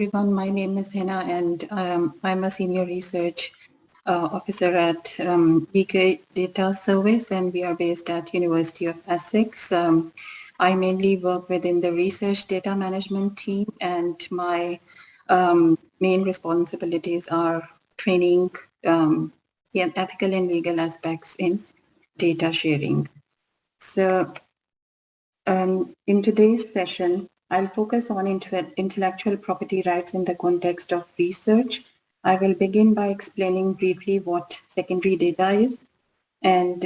Everyone, my name is Hina, and I'm a senior research officer at EK Data Service, and we are based at University of Essex. I mainly work within the research data management team, and my main responsibilities are training ethical and legal aspects in data sharing. So in today's session, I'll focus on intellectual property rights in the context of research. I will begin by explaining briefly what secondary data is, and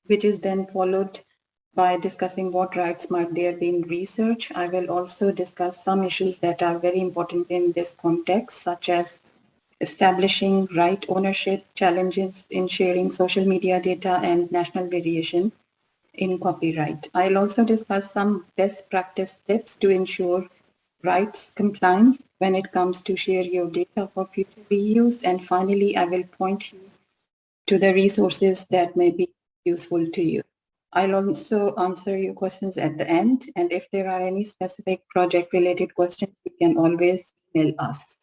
which is then followed by discussing what rights might there be in research. I will also discuss some issues that are very important in this context, such as establishing right ownership, challenges in sharing social media data, and national variation in copyright. I'll also discuss some best practice tips to ensure rights compliance when it comes to share your data for future reuse. And finally, I will point you to the resources that may be useful to you. I'll also answer your questions at the end. And if there are any specific project related questions, you can always email us.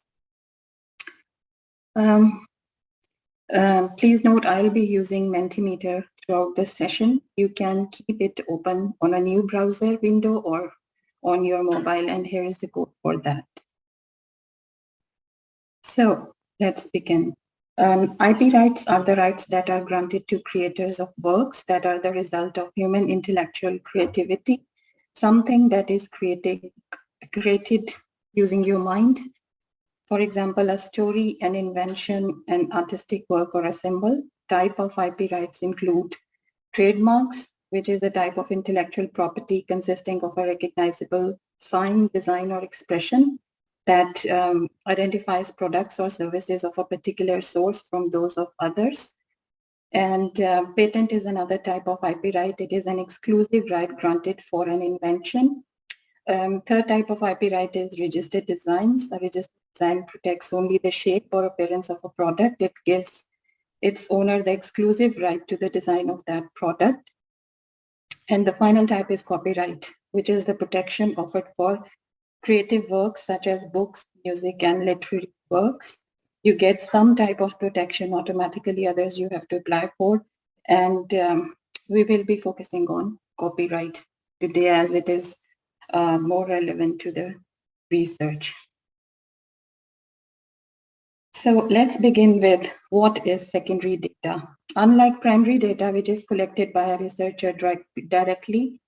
Please note, I'll be using Mentimeter throughout this session. You can keep it open on a new browser window or on your mobile, and here is the code for that. So let's begin. IP rights are the rights that are granted to creators of works that are the result of human intellectual creativity, something that is created using your mind. For example, a story, an invention, an artistic work, or a symbol. Type of IP rights include trademarks, which is a type of intellectual property consisting of a recognizable sign, design, or expression that identifies products or services of a particular source from those of others. And patent is another type of IP right. It is an exclusive right granted for an invention. Third type of IP right is registered designs. A registered design protects only the shape or appearance of a product. It gives its owner the exclusive right to the design of that product. And the final type is copyright, which is the protection offered for creative works such as books, music, and literary works. You get some type of protection automatically, others you have to apply for. And we will be focusing on copyright today as it is more relevant to the research. So let's begin with what is secondary data. Unlike primary data, which is collected by a researcher directly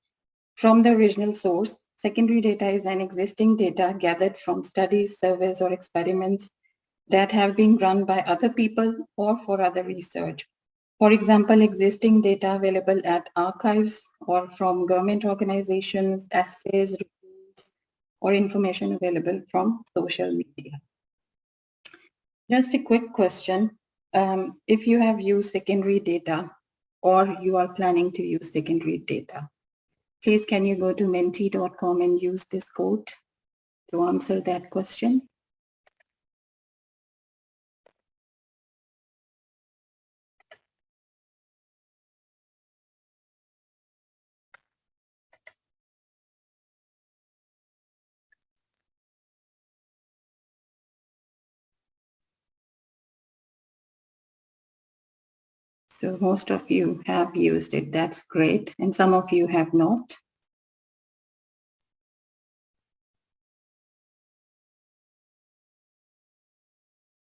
from the original source, secondary data is an existing data gathered from studies, surveys, or experiments that have been run by other people or for other research. For example, existing data available at archives or from government organizations, essays, reviews, or information available from social media. Just a quick question. If you have used secondary data or you are planning to use secondary data, please can you go to menti.com and use this code to answer that question? So most of you have used it. That's great. And some of you have not.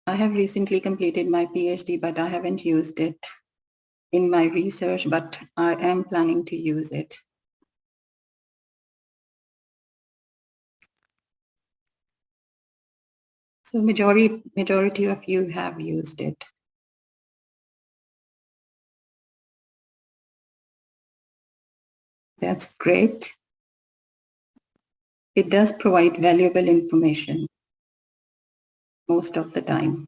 I have recently completed my PhD, but I haven't used it in my research, but I am planning to use it. So majority of you have used it. That's great. It does provide valuable information most of the time.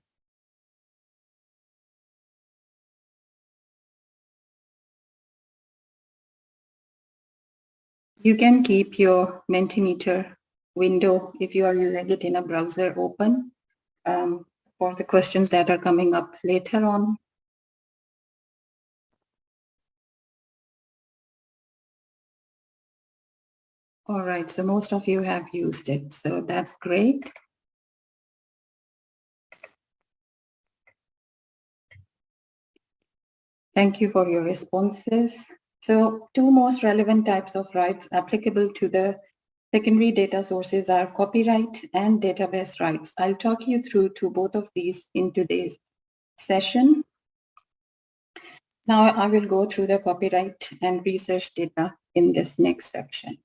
You can keep your Mentimeter window, if you are using it in a browser, open for the questions that are coming up later on. All right, so most of you have used it, so that's great. Thank you for your responses. So two most relevant types of rights applicable to the secondary data sources are copyright and database rights. I'll talk you through to both of these in today's session. Now I will go through the copyright and research data in this next section.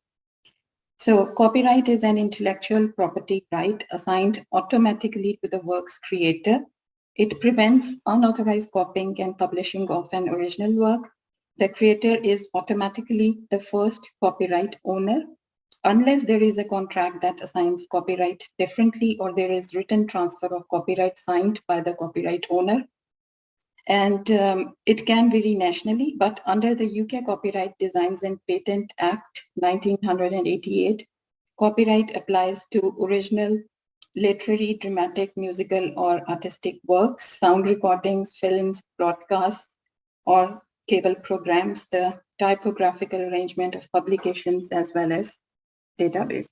So copyright is an intellectual property right assigned automatically to the work's creator. It prevents unauthorized copying and publishing of an original work. The creator is automatically the first copyright owner, unless there is a contract that assigns copyright differently or there is written transfer of copyright signed by the copyright owner. And it can vary nationally, but under the UK Copyright Designs and Patent Act 1988, copyright applies to original literary, dramatic, musical, or artistic works, sound recordings, films, broadcasts, or cable programs, the typographical arrangement of publications, as well as database.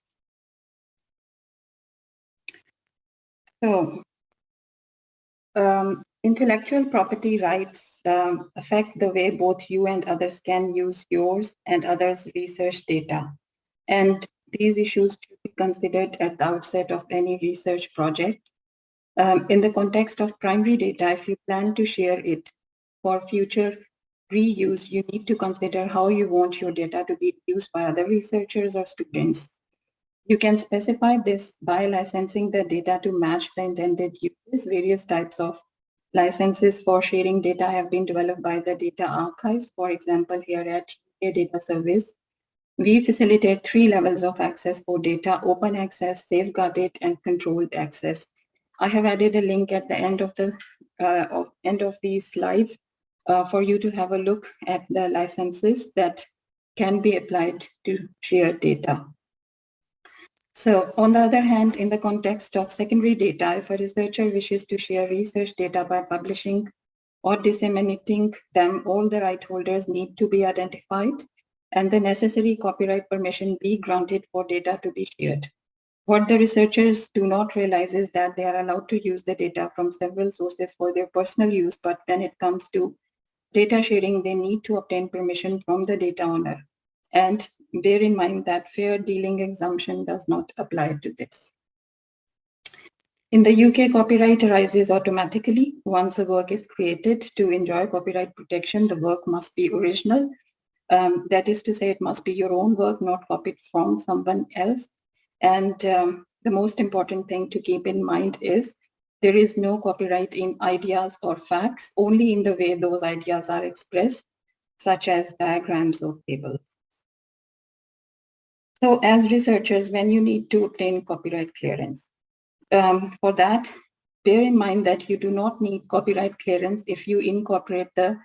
So intellectual property rights affect the way both you and others can use yours and others' research data. And these issues should be considered at the outset of any research project. In the context of primary data, if you plan to share it for future reuse, you need to consider how you want your data to be used by other researchers or students. You can specify this by licensing the data to match the intended uses. Various types of licenses for sharing data have been developed by the data archives. For example, here at UK Data Service, we facilitate 3 levels of access for data: open access, safeguarded, and controlled access. I have added a link at the end of these slides for you to have a look at the licenses that can be applied to share data. So on the other hand, in the context of secondary data, if a researcher wishes to share research data by publishing or disseminating them, all the right holders need to be identified and the necessary copyright permission be granted for data to be shared. What the researchers do not realize is that they are allowed to use the data from several sources for their personal use, but when it comes to data sharing, they need to obtain permission from the data owner. And bear in mind that fair dealing exemption does not apply to this. In the UK, copyright arises automatically. Once a work is created, to enjoy copyright protection, the work must be original. That is to say, it must be your own work, not copied from someone else. And the most important thing to keep in mind is there is no copyright in ideas or facts, only in the way those ideas are expressed, such as diagrams or tables. So as researchers, when you need to obtain copyright clearance, for that, bear in mind that you do not need copyright clearance if you incorporate the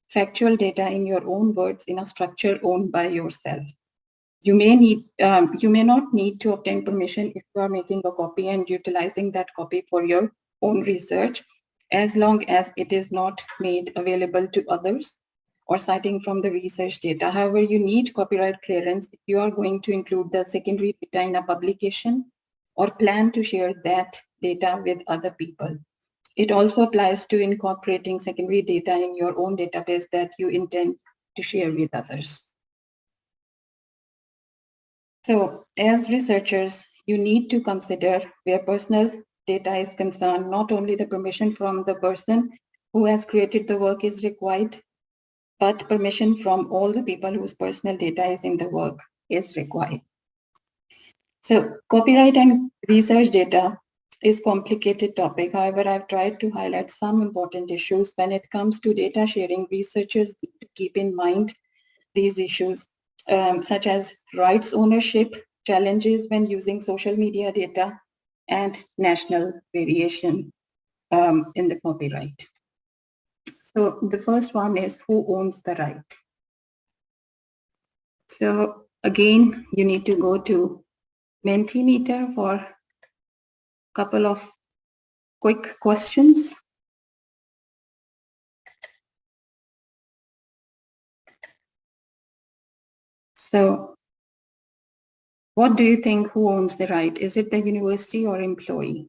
factual data in your own words in a structure owned by yourself. You may not need to obtain permission if you are making a copy and utilizing that copy for your own research, as long as it is not made available to others or citing from the research data. However, you need copyright clearance if you are going to include the secondary data in a publication or plan to share that data with other people. It also applies to incorporating secondary data in your own database that you intend to share with others. So as researchers, you need to consider where personal data is concerned, not only the permission from the person who has created the work is required, but permission from all the people whose personal data is in the work is required. So copyright and research data is a complicated topic. However, I've tried to highlight some important issues. When it comes to data sharing, researchers need to keep in mind these issues, such as rights ownership, challenges when using social media data, and national variation in the copyright. So the first one is who owns the right. So again, you need to go to Mentimeter for a couple of quick questions. So What do you think, who owns the right? Is it the university or employee?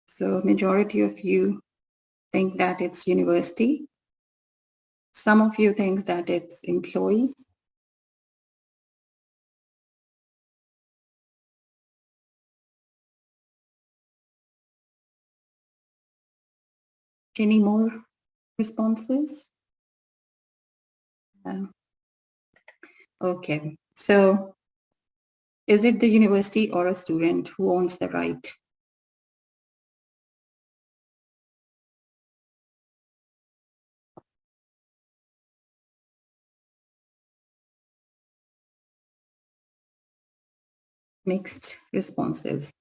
So majority of you think that it's university. Some of you think that it's employees. Any more responses? Okay, so is it the university or a student who owns the right? Mixed responses.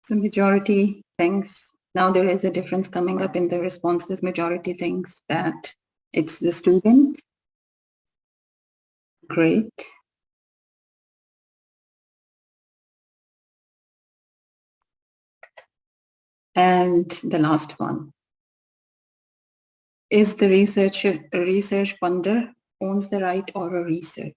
So majority thinks, now there is a difference coming up in the responses. Majority thinks that it's the student. Great. And the last one. Is the researcher a research funder owns the right or a researcher?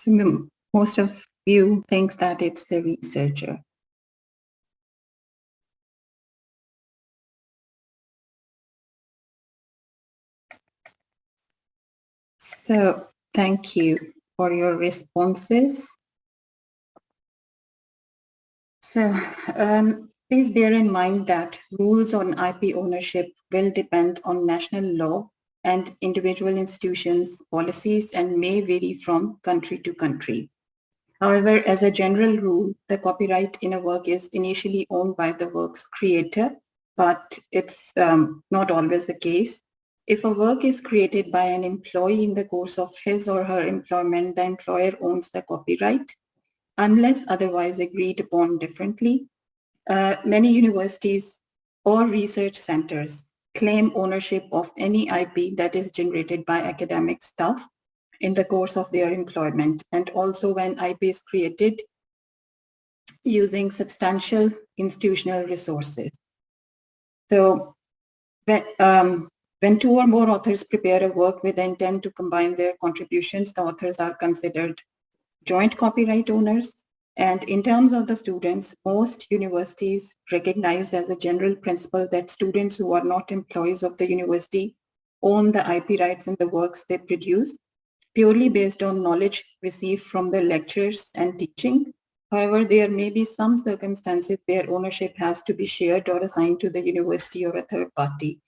So most of you thinks that it's the researcher. So thank you for your responses. So please bear in mind that rules on IP ownership will depend on national law and individual institutions' policies and may vary from country to country. However, as a general rule, the copyright in a work is initially owned by the work's creator, but it's not always the case. If a work is created by an employee in the course of his or her employment, the employer owns the copyright, unless otherwise agreed upon differently. Many universities or research centers claim ownership of any IP that is generated by academic staff in the course of their employment, and also when IP is created using substantial institutional resources. So when two or more authors prepare a work with the intent to combine their contributions, the authors are considered joint copyright owners. And in terms of the students, most universities recognize as a general principle that students who are not employees of the university own the IP rights in the works they produce, purely based on knowledge received from the lectures and teaching. However, there may be some circumstances where ownership has to be shared or assigned to the university or a third party.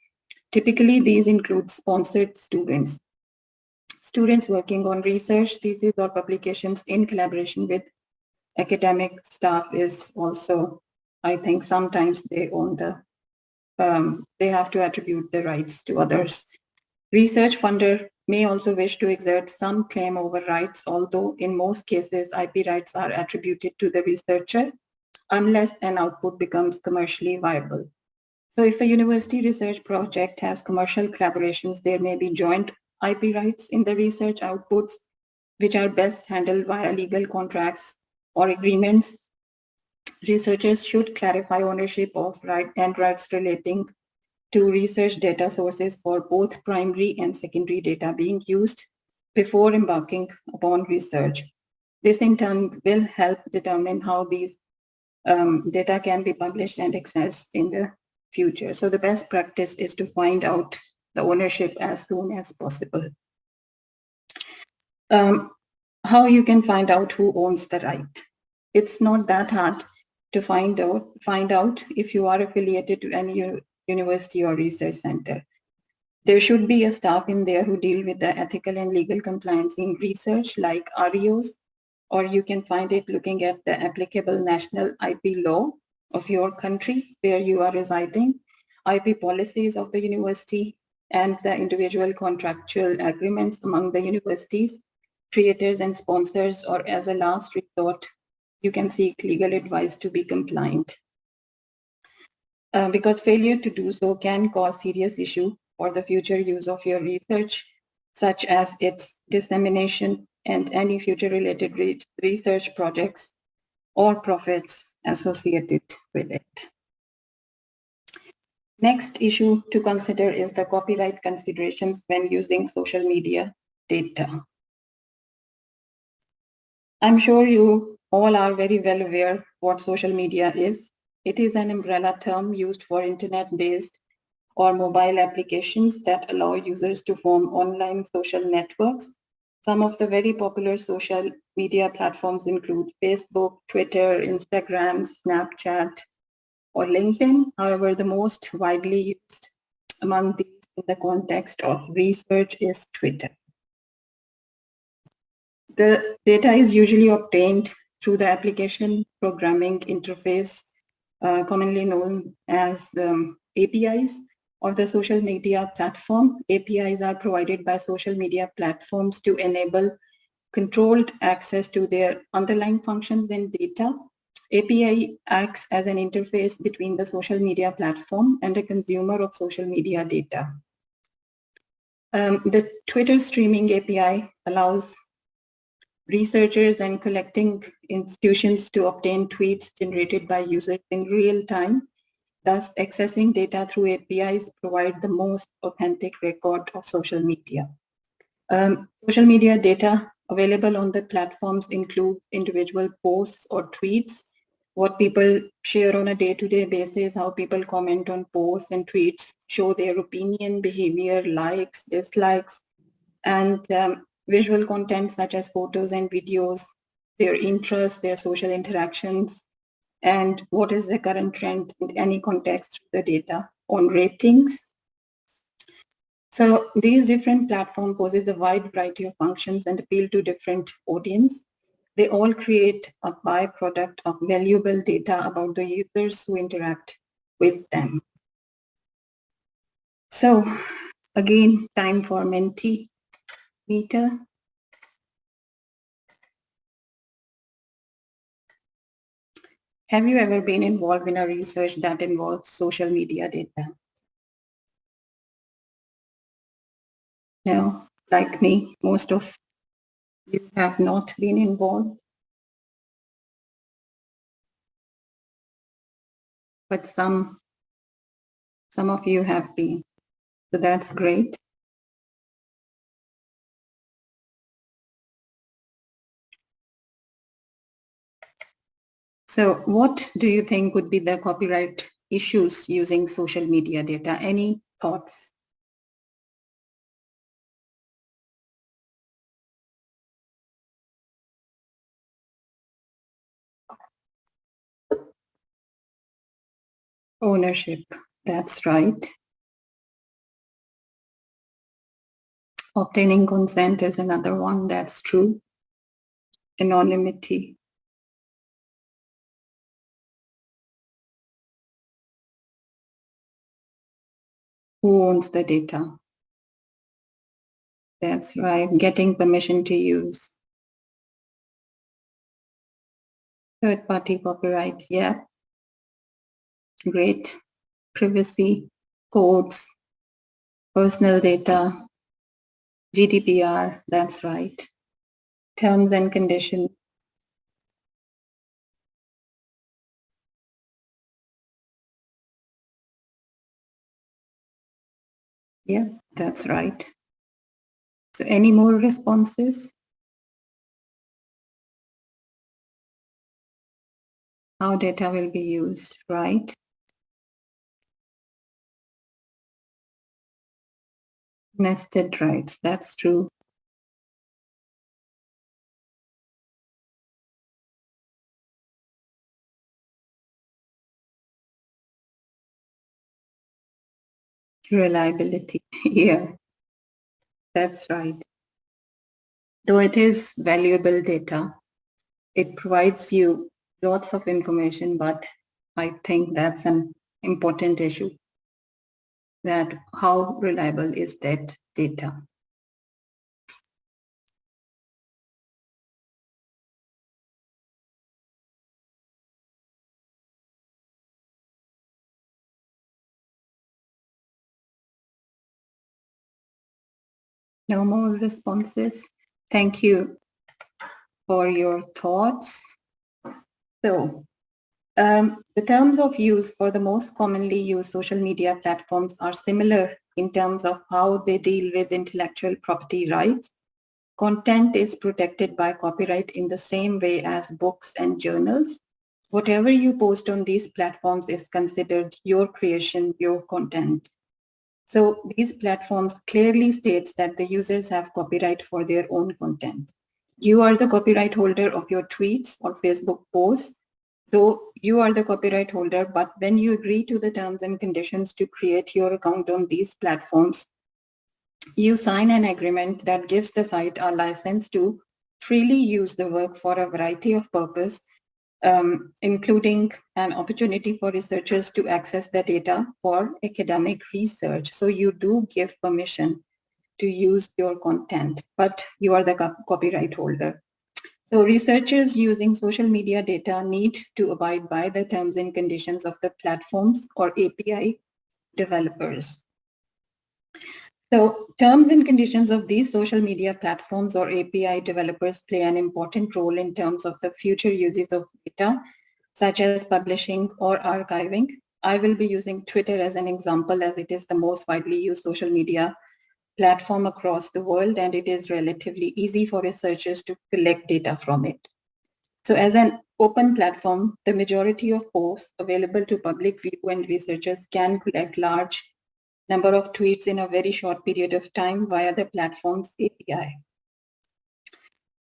Typically, these include sponsored students. Students working on research, theses, or publications in collaboration with academic staff is also, I think, sometimes they own they have to attribute the rights to others. Research funder may also wish to exert some claim over rights, although in most cases, IP rights are attributed to the researcher unless an output becomes commercially viable. So if a university research project has commercial collaborations, there may be joint IP rights in the research outputs, which are best handled via legal contracts or agreements. Researchers should clarify ownership of rights relating to research data sources for both primary and secondary data being used before embarking upon research. This in turn will help determine how these data can be published and accessed in the future. So the best practice is to find out the ownership as soon as possible. How you can find out who owns the right? It's not that hard to find out if you are affiliated to any university or research center. There should be a staff in there who deal with the ethical and legal compliance in research, like REOs, or you can find it looking at the applicable national IP law of your country where you are residing, IP policies of the university, and the individual contractual agreements among the universities, creators and sponsors, or as a last resort, you can seek legal advice to be compliant. Because failure to do so can cause serious issue for the future use of your research, such as its dissemination and any future related research projects or profits associated with it. Next issue to consider is the copyright considerations when using social media data. I'm sure you all are very well aware what social media is. It is an umbrella term used for internet-based or mobile applications that allow users to form online social networks. Some of the very popular social media platforms include Facebook, Twitter, Instagram, Snapchat, or LinkedIn. However, the most widely used among these in the context of research is Twitter. The data is usually obtained through the application programming interface, commonly known as APIs of the social media platform. APIs are provided by social media platforms to enable controlled access to their underlying functions and data. API acts as an interface between the social media platform and a consumer of social media data. The Twitter streaming API allows researchers and collecting institutions to obtain tweets generated by users in real time. Thus, accessing data through APIs provide the most authentic record of social media. Social media data available on the platforms include individual posts or tweets, what people share on a day-to-day basis, how people comment on posts and tweets, show their opinion, behavior, likes, dislikes, and visual content such as photos and videos, their interests, their social interactions, and what is the current trend in any context the data on ratings. So these different platforms poses a wide variety of functions and appeal to different audience. They all create a byproduct of valuable data about the users who interact with them. So again, time for Mentimeter. Have you ever been involved in a research that involves social media data? No, like me, most of you have not been involved, but some of you have been. So that's great. So what do you think would be the copyright issues using social media data? Any thoughts? Ownership, that's right. Obtaining consent is another one, that's true. Anonymity. Who owns the data? That's right. Getting permission to use. Third-party copyright, yeah. Great. Privacy, codes, personal data, GDPR, that's right. Terms and conditions. Yeah, that's right. So any more responses? How data will be used, right? Nested rights, that's true. Reliability. Yeah, that's right. Though it is valuable data, it provides you lots of information, but I think that's an important issue, that how reliable is that data? No more responses. Thank you for your thoughts. So, the terms of use for the most commonly used social media platforms are similar in terms of how they deal with intellectual property rights. Content is protected by copyright in the same way as books and journals. Whatever you post on these platforms is considered your creation, your content. So these platforms clearly states that the users have copyright for their own content. You are the copyright holder of your tweets or Facebook posts, though you are the copyright holder, but when you agree to the terms and conditions to create your account on these platforms, you sign an agreement that gives the site a license to freely use the work for a variety of purposes, including an opportunity for researchers to access the data for academic research. So you do give permission to use your content, but you are the copyright holder. So researchers using social media data need to abide by the terms and conditions of the platforms or API developers. So terms and conditions of these social media platforms or API developers play an important role in terms of the future uses of data, such as publishing or archiving. I will be using Twitter as an example, as it is the most widely used social media platform across the world, and it is relatively easy for researchers to collect data from it. So as an open platform, the majority of posts available to public view and researchers can collect large number of tweets in a very short period of time via the platform's API.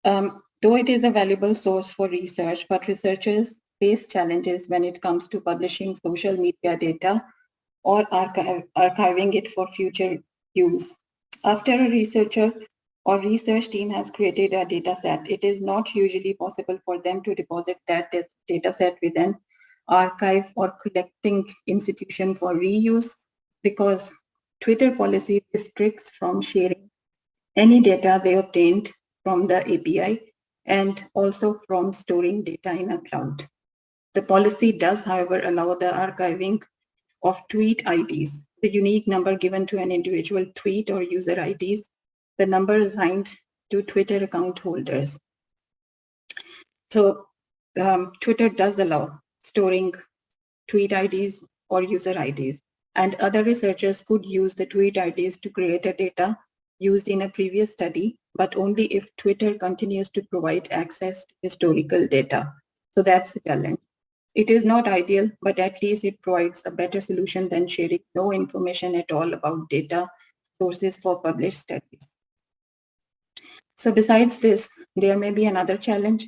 Though it is a valuable source for research, but researchers face challenges when it comes to publishing social media data or archiving it for future use. After a researcher or research team has created a data set, it is not usually possible for them to deposit that data set with an archive or collecting institution for reuse, because Twitter policy restricts from sharing any data they obtained from the API and also from storing data in a cloud. The policy does, however, allow the archiving of tweet IDs, the unique number given to an individual tweet or user IDs, the number assigned to Twitter account holders. So Twitter does allow storing tweet IDs or user IDs, and other researchers could use the tweet IDs to create a data used in a previous study, but only if Twitter continues to provide access to historical data. So that's the challenge. It is not ideal, but at least it provides a better solution than sharing no information at all about data sources for published studies. So besides this, there may be another challenge.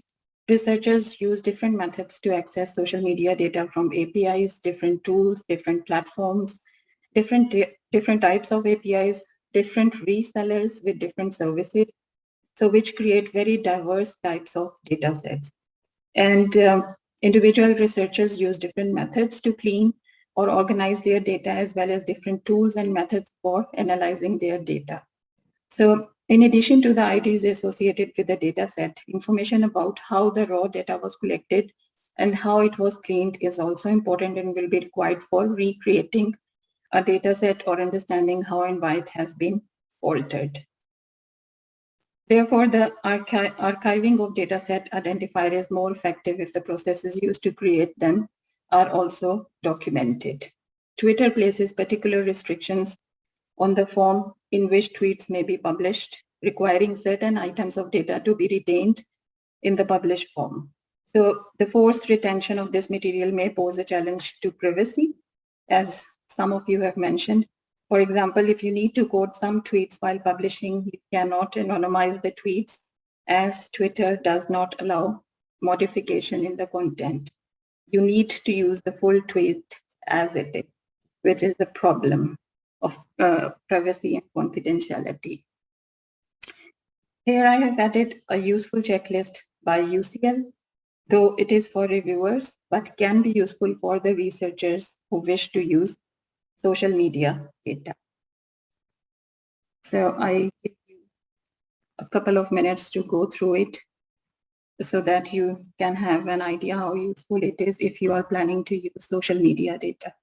Researchers use different methods to access social media data from APIs, different tools, different platforms, different types of APIs, different resellers with different services, so which create very diverse types of data sets. And individual researchers use different methods to clean or organize their data, as well as different tools and methods for analyzing their data. So in addition to the IDs associated with the data set, information about how the raw data was collected and how it was cleaned is also important and will be required for recreating a data set or understanding how and why it has been altered. Therefore, the archiving of dataset identifier is more effective if the processes used to create them are also documented. Twitter places particular restrictions on the form in which tweets may be published, requiring certain items of data to be retained in the published form. So the forced retention of this material may pose a challenge to privacy, as some of you have mentioned. For example, if you need to quote some tweets while publishing, you cannot anonymize the tweets, as Twitter does not allow modification in the content. You need to use the full tweet as it is, which is the problem. of privacy and confidentiality. Here I have added a useful checklist by UCL, though it is for reviewers, but can be useful for the researchers who wish to use social media data. So I give you a couple of minutes to go through it so that you can have an idea how useful it is if you are planning to use social media data.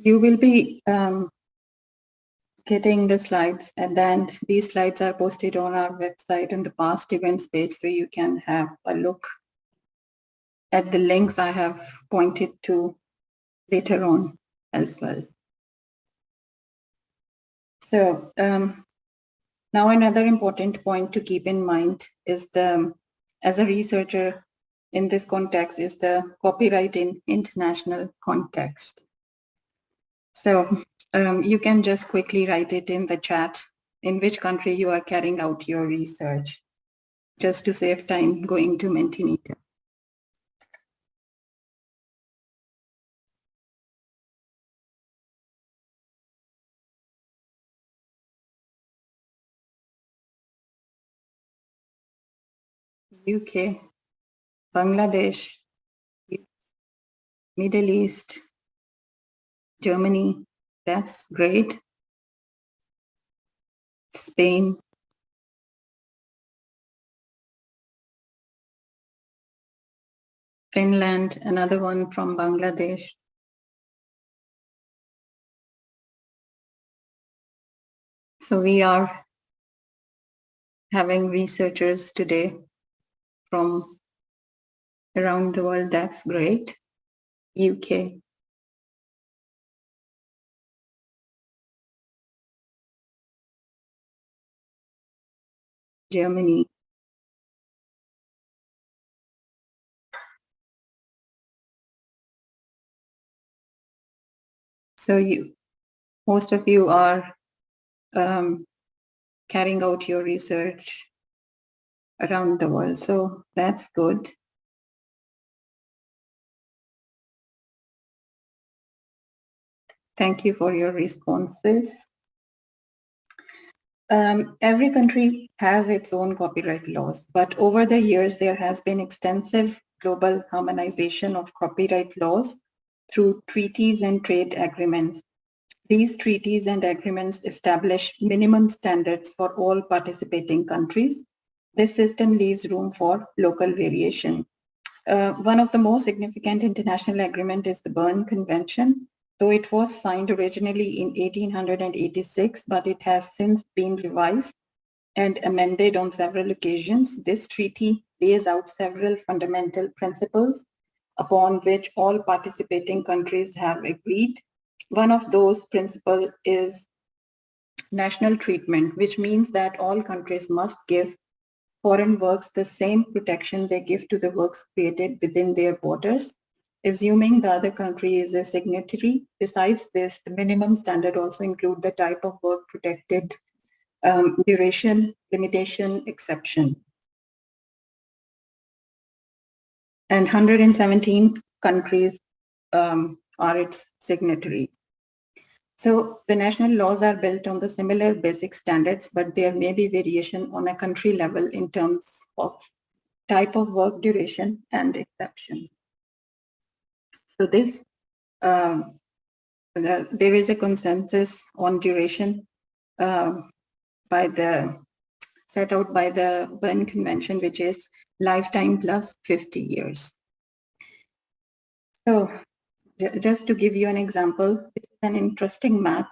You will be getting the slides, and then these slides are posted on our website on the past events page, so you can have a look at the links I have pointed to later on as well. So now another important point to keep in mind is as a researcher in this context, is the copyright in international context. So you can just quickly write it in the chat in which country you are carrying out your research, just to save time going to Mentimeter. UK, Bangladesh, Middle East, Germany, that's great. Spain, Finland, another one from Bangladesh. So we are having researchers today from around the world, that's great. UK, Germany, so most of you are carrying out your research around the world, so that's good. Thank you for your responses. Every country has its own copyright laws, but over the years there has been extensive global harmonization of copyright laws through treaties and trade agreements. These treaties and agreements establish minimum standards for all participating countries. This system leaves room for local variation. One of the most significant international agreement is the Berne Convention, though it was signed originally in 1886, but it has since been revised and amended on several occasions. This treaty lays out several fundamental principles upon which all participating countries have agreed. One of those principles is national treatment, which means that all countries must give foreign works the same protection they give to the works created within their borders, assuming the other country is a signatory. Besides this, the minimum standard also include the type of work protected, duration, limitation, exception. And 117 countries are its signatories. So the national laws are built on the similar basic standards, but there may be variation on a country level in terms of type of work, duration, and exceptions. So this, there is a consensus on duration set out by the Berne Convention, which is lifetime plus 50 years. So just to give you an example, this is an interesting map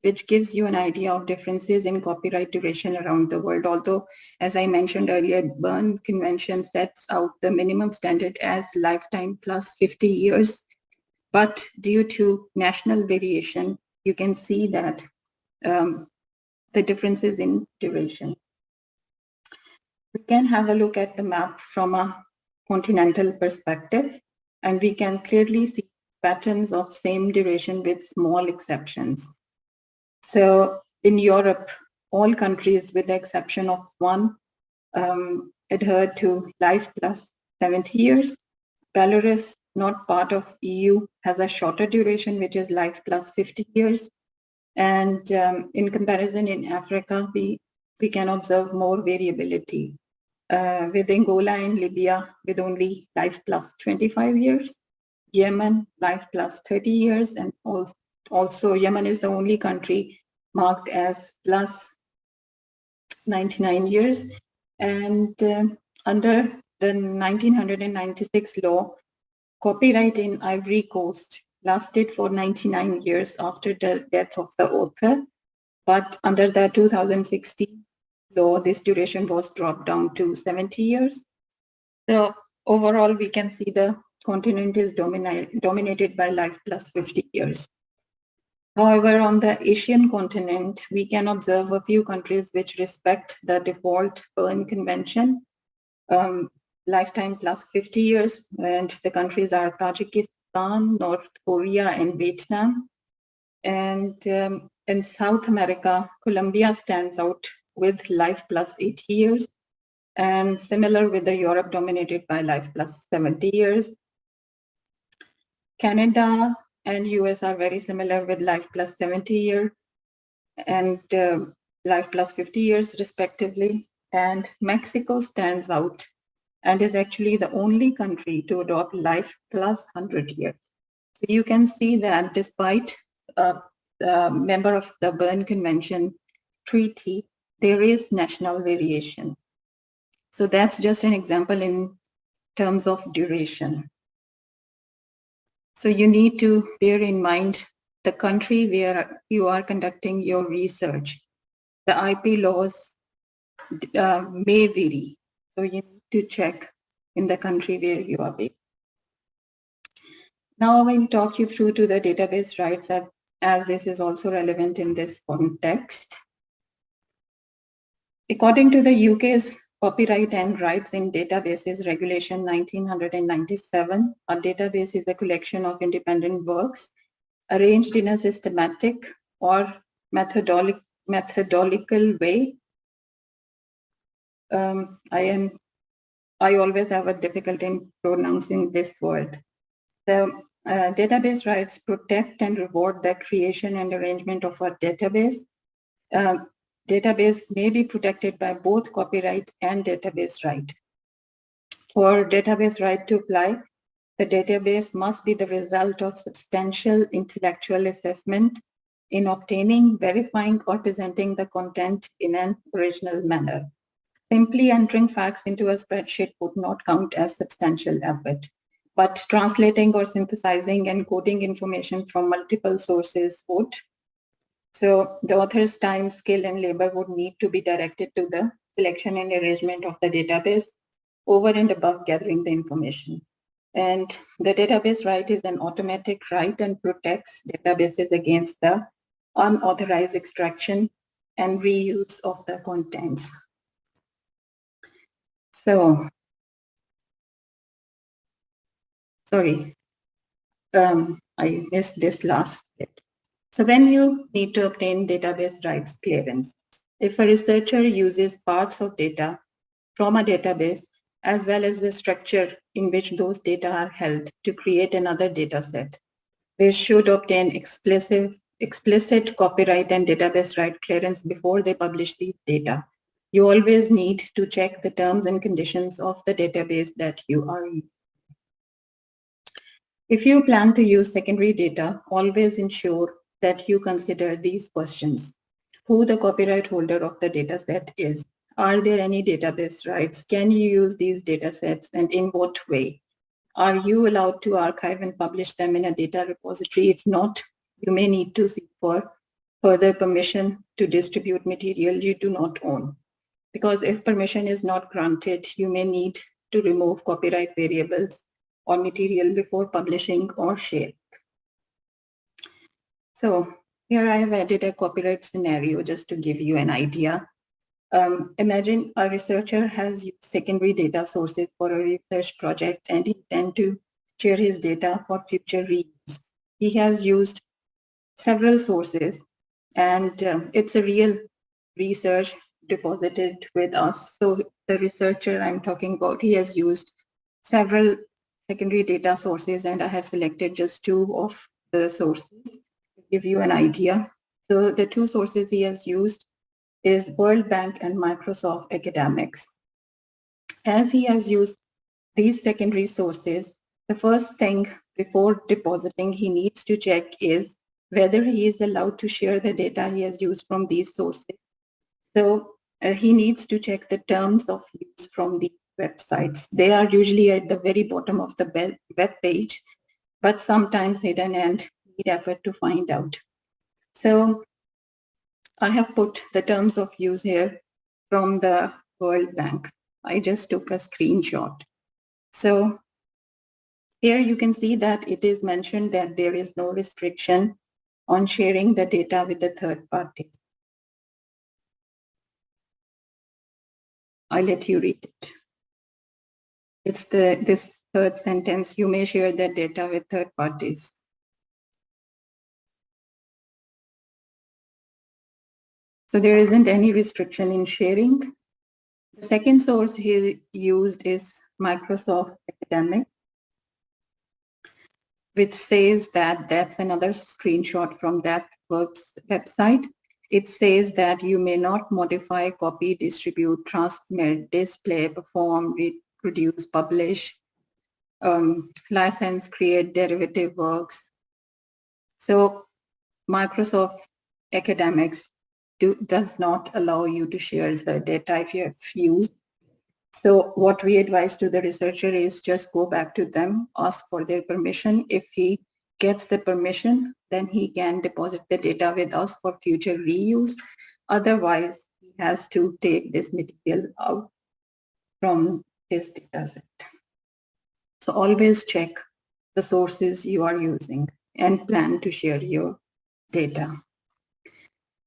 which gives you an idea of differences in copyright duration around the world. Although, as I mentioned earlier, Berne Convention sets out the minimum standard as lifetime plus 50 years. But due to national variation, you can see that the differences in duration. We can have a look at the map from a continental perspective, and we can clearly see patterns of same duration with small exceptions. So in Europe, all countries with the exception of one adhere to life plus 70 years. Belarus, not part of EU, has a shorter duration, which is life plus 50 years. And in comparison, in Africa, we can observe more variability. With Angola and Libya, with only life plus 25 years. Yemen, life plus 30 years. And also Yemen is the only country marked as plus 99 years. And under the 1996 law, copyright in Ivory Coast lasted for 99 years after the death of the author. But under the 2016 law, this duration was dropped down to 70 years. So overall, we can see the continent is dominated by life plus 50 years. However, on the Asian continent, we can observe a few countries which respect the default Berne Convention, lifetime plus 50 years, and the countries are Tajikistan, North Korea, and Vietnam. And in South America, Colombia stands out with life plus 80 years, and similar with the Europe dominated by life plus 70 years. Canada and US are very similar with life plus 70 years and life plus 50 years respectively. And Mexico stands out and is actually the only country to adopt life plus 100 years. So you can see that despite the member of the Berne Convention treaty, there is national variation. So that's just an example in terms of duration. So you need to bear in mind the country where you are conducting your research. The IP laws may vary. So you need to check in the country where you are based. Now I will talk you through to the database rights as this is also relevant in this context. According to the UK's Copyright and Rights in Databases Regulation 1997, a database is a collection of independent works arranged in a systematic or methodological way. I always have a difficulty in pronouncing this word. The database rights protect and reward the creation and arrangement of a database. Database may be protected by both copyright and database right. For database right to apply, the database must be the result of substantial intellectual assessment in obtaining, verifying, or presenting the content in an original manner. Simply entering facts into a spreadsheet would not count as substantial effort, but translating or synthesizing and coding information from multiple sources would. So the author's time, skill, and labor would need to be directed to the selection and arrangement of the database over and above gathering the information. And the database right is an automatic right and protects databases against the unauthorized extraction and reuse of the contents. So, sorry, I missed this last bit. So when you need to obtain database rights clearance, if a researcher uses parts of data from a database, as well as the structure in which those data are held to create another data set, they should obtain explicit copyright and database right clearance before they publish these data. You always need to check the terms and conditions of the database that you are using. If you plan to use secondary data, always ensure that you consider these questions. Who the copyright holder of the dataset is? Are there any database rights? Can you use these datasets and in what way? Are you allowed to archive and publish them in a data repository? If not, you may need to seek for further permission to distribute material you do not own. Because if permission is not granted, you may need to remove copyright variables or material before publishing or sharing. So Here I have added a copyright scenario just to give you an idea. Imagine a researcher has used secondary data sources for a research project and he intends to share his data for future reuse. He has used several sources and it's a real research deposited with us. So the researcher I'm talking about, he has used several secondary data sources and I have selected just two of the sources to give you an idea. So the two sources he has used is World Bank and Microsoft Academics. As he has used these secondary sources, the first thing before depositing he needs to check is whether he is allowed to share the data he has used from these sources. So he needs to check the terms of use from these websites. They are usually at the very bottom of the web page, but sometimes hidden and need effort to find out. So I have put the terms of use here from the World Bank. I just took a screenshot. So here you can see that it is mentioned that there is no restriction on sharing the data with the third party. I'll let you read it. It's this third sentence, you may share the data with third parties. So there isn't any restriction in sharing. The second source he used is Microsoft Academic, which says that that's another screenshot from that website. It says that you may not modify, copy, distribute, transmit, display, perform, reproduce, publish, license, create derivative works. So Microsoft Academics does not allow you to share the data if you have used. So what we advise to the researcher is just go back to them, ask for their permission. If he gets the permission, then he can deposit the data with us for future reuse. Otherwise, he has to take this material out from his dataset. So always check the sources you are using and plan to share your data.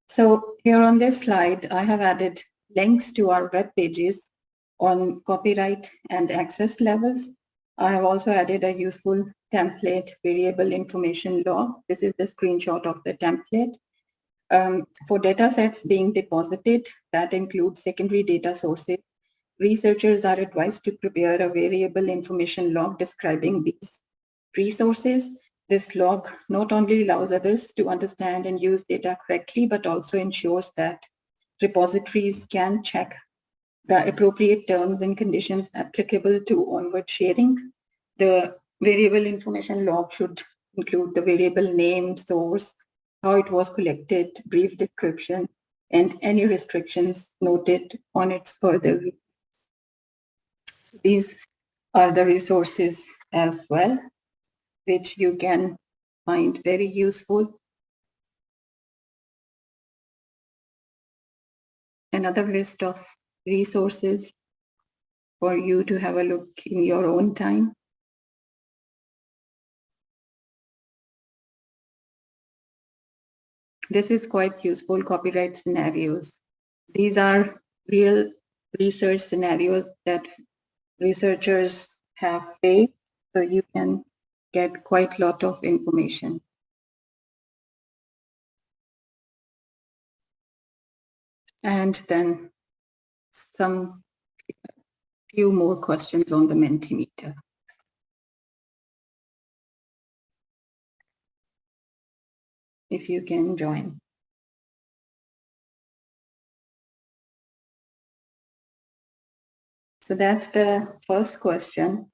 So here on this slide, I have added links to our web pages on copyright and access levels. I have also added a useful template variable information log. This is the screenshot of the template. For data sets being deposited, that includes secondary data sources, researchers are advised to prepare a variable information log describing these resources. This log not only allows others to understand and use data correctly, but also ensures that repositories can check the appropriate terms and conditions applicable to onward sharing. The variable information log should include the variable name, source, how it was collected, brief description, and any restrictions noted on its further use. So these are the resources as well, which you can find very useful. Another list of resources for you to have a look in your own time. This is quite useful, copyright scenarios. These are real research scenarios that researchers have faced, so you can get quite a lot of information. And then some few more questions on the Mentimeter. If you can join. So that's the first question.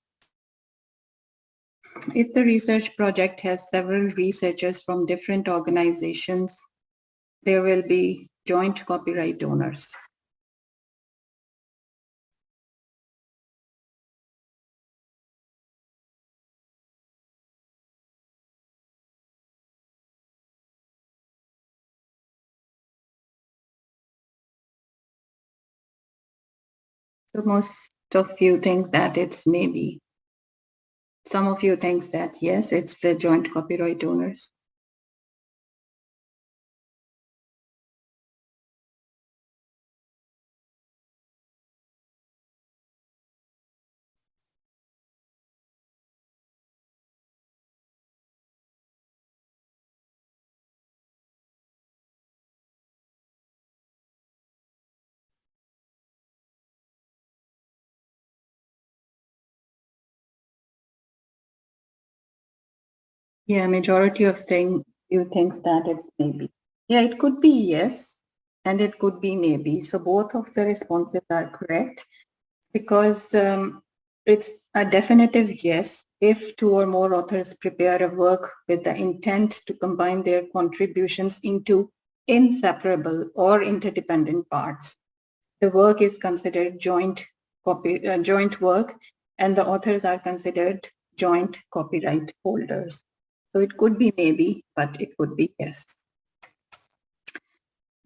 If the research project has several researchers from different organizations, there will be joint copyright owners. So most of you think that it's maybe. Some of you think that yes, it's the joint copyright owners. Yeah, majority of you thinks that it's maybe. Yeah, it could be yes, and it could be maybe. So both of the responses are correct because it's a definitive yes if two or more authors prepare a work with the intent to combine their contributions into inseparable or interdependent parts. The work is considered joint work, and the authors are considered joint copyright holders. So it could be maybe, but it could be yes.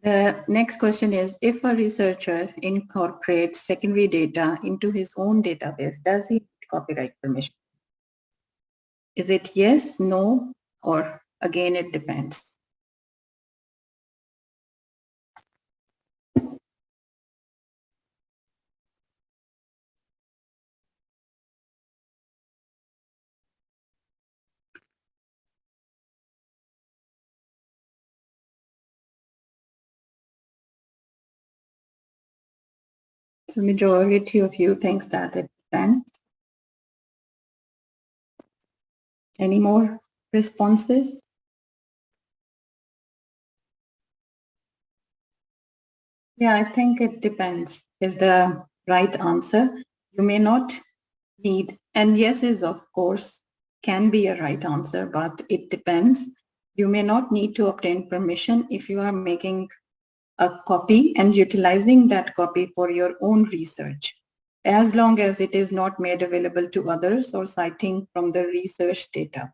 The next question is, if a researcher incorporates secondary data into his own database, does he need copyright permission? Is it yes, no, or again, it depends? So majority of you thinks that it depends. Any more responses? Yeah, I think it depends is the right answer. You may not need, and yes is of course can be a right answer, but it depends. You may not need to obtain permission if you are making a copy and utilizing that copy for your own research, as long as it is not made available to others or citing from the research data.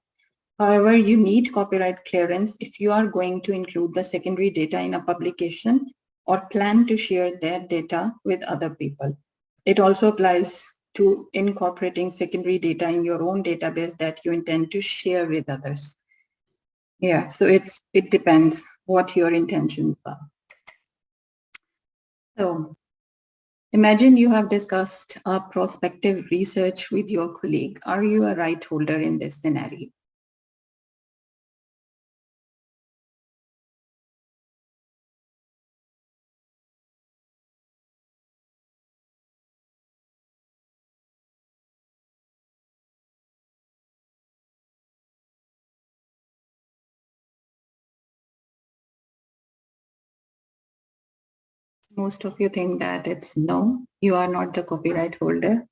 However, you need copyright clearance if you are going to include the secondary data in a publication or plan to share that data with other people. It also applies to incorporating secondary data in your own database that you intend to share with others. Yeah, so it depends what your intentions are. So imagine you have discussed a prospective research with your colleague. Are you a right holder in this scenario? Most of you think that it's no, you are not the copyright holder.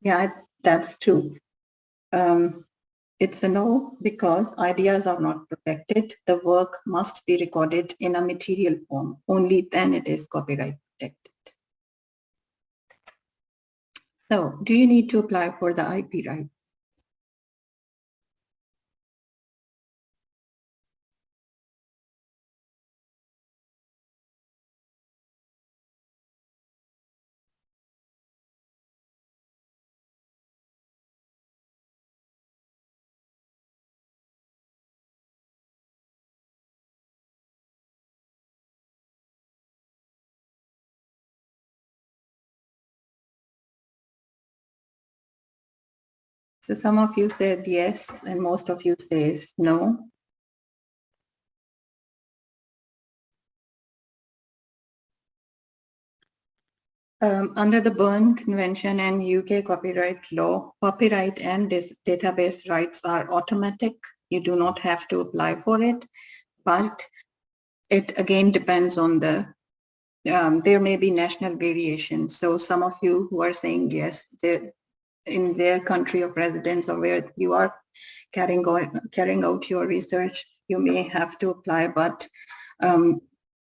Yeah, that's true. It's a no because ideas are not protected. The work must be recorded in a material form. Only then it is copyright protected. So, do you need to apply for the IP right? So some of you said yes, and most of you says no. Under the Berne Convention and UK copyright law, copyright and database rights are automatic. You do not have to apply for it, but it again depends on there may be national variation. So some of you who are saying yes, in their country of residence or where you are carrying out your research, you may have to apply, but um,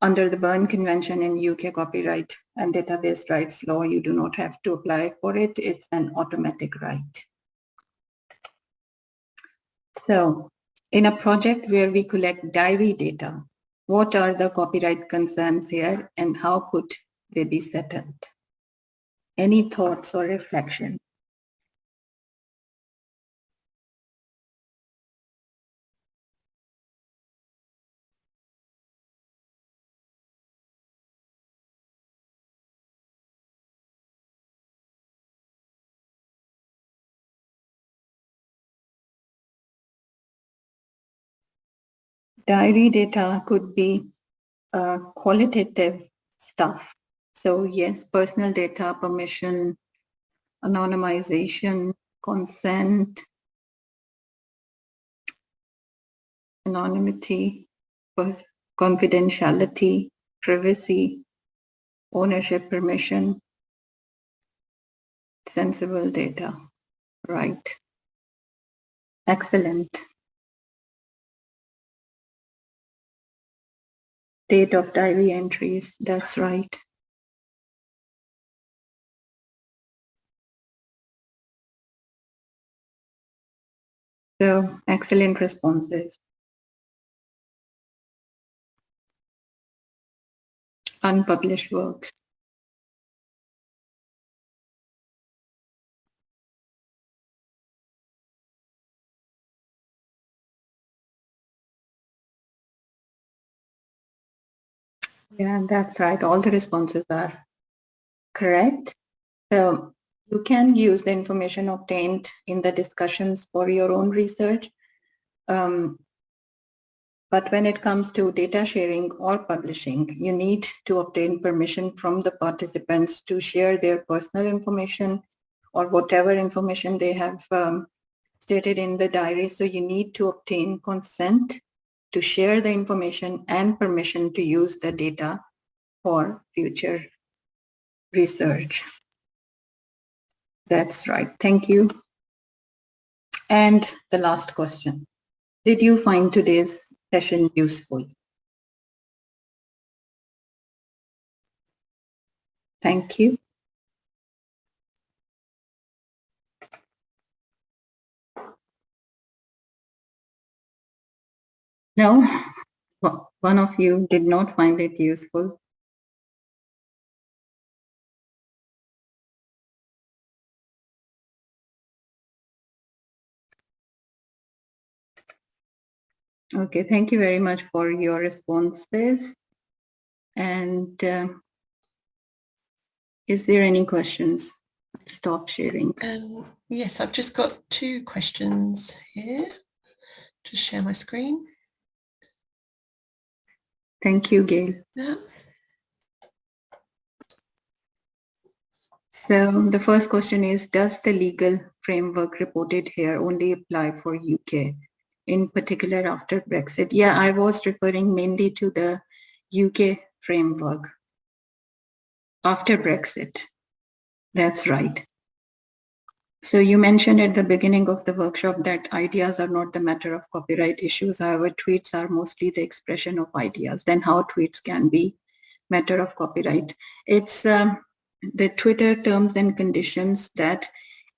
under the Berne Convention and UK copyright and database rights law, you do not have to apply for it. It's an automatic right. So in a project where we collect diary data, what are the copyright concerns here and how could they be settled? Any thoughts or reflection? Diary data could be qualitative stuff. So yes, personal data, permission, anonymization, consent, anonymity, confidentiality, privacy, ownership, permission, sensible data. Right. Excellent. Date of diary entries. That's right. So excellent responses. Unpublished works. Yeah, that's right. All the responses are correct. So you can use the information obtained in the discussions for your own research. But when it comes to data sharing or publishing, you need to obtain permission from the participants to share their personal information or whatever information they have stated in the diary. So you need to obtain consent to share the information and permission to use the data for future research. That's right. Thank you. And the last question. Did you find today's session useful? Thank you. No, one of you did not find it useful. Okay, thank you very much for your responses. And is there any questions? Stop sharing. Yes, I've just got 2 questions here. Just share my screen. Thank you, Gail. Yeah. So the first question is, does the legal framework reported here only apply for UK, in particular after Brexit? Yeah, I was referring mainly to the UK framework after Brexit. That's right. So you mentioned at the beginning of the workshop that ideas are not the matter of copyright issues. However, tweets are mostly the expression of ideas. Then how tweets can be matter of copyright? It's the Twitter terms and conditions that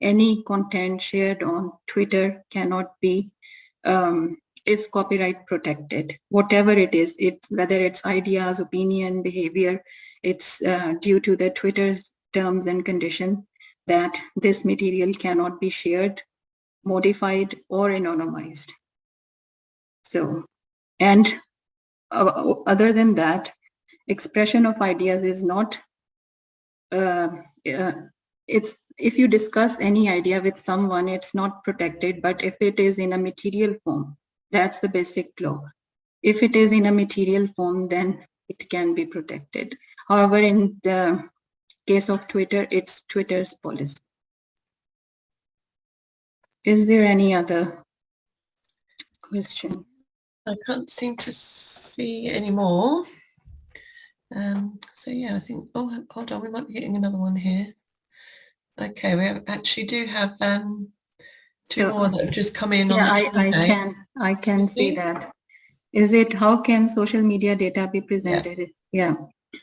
any content shared on Twitter cannot be is copyright protected. Whatever it is, whether it's ideas, opinion, behavior, it's due to the Twitter's terms and conditions that this material cannot be shared, modified, or anonymized. So, and other than that, expression of ideas is not, it's, if you discuss any idea with someone, it's not protected, but if it is in a material form, that's the basic law. If it is in a material form, then it can be protected. However, in the case of Twitter, it's Twitter's policy. Is there any other question? I can't seem to see any more. So yeah, I think, oh, hold on, we might be getting another one here. Okay, we actually do have 2 more that have just come in. Yeah, on the I can see that. Is it, how can social media data be presented? Yeah.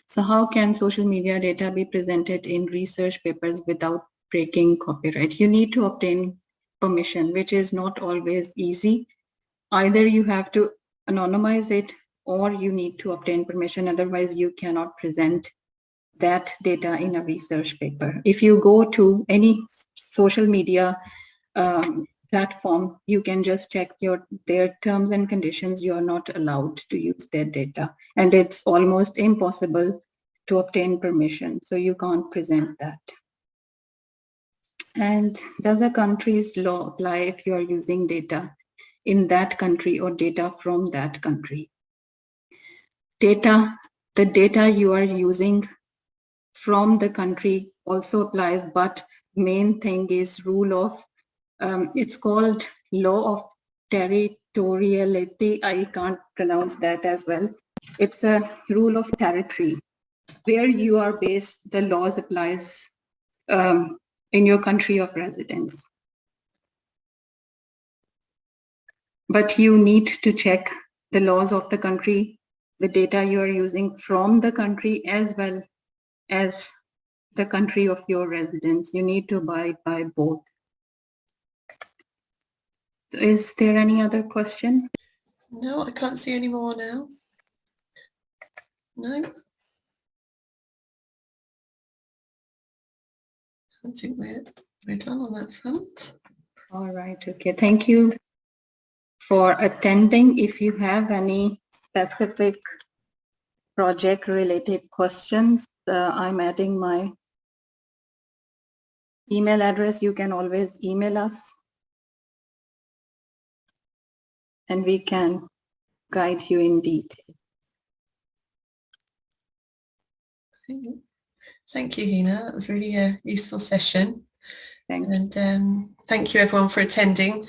So how can social media data be presented in research papers without breaking copyright? You need to obtain permission, which is not always easy. Either you have to anonymize it or you need to obtain permission. Otherwise, you cannot present that data in a research paper. If you go to any social media platform, you can just check their terms and conditions. You are not allowed to use their data, and it's almost impossible to obtain permission, so you can't present that. And does a country's law apply if you are using data in that country or data from that country? data, the data you are using from the country also applies, but main thing is rule of, it's called law of territoriality. I can't pronounce that as well. It's a rule of territory. Where you are based, the laws applies in your country of residence. But you need to check the laws of the country, the data you are using from the country, as well as the country of your residence. You need to abide by both. Is there any other question? No, I can't see any more now. No. I think we're done on that front. All right, okay. Thank you for attending. If you have any specific project related questions, I'm adding my email address. You can always email us and we can guide you in detail. Thank you, Hina. That was really a useful session. Thank you. And thank you everyone for attending.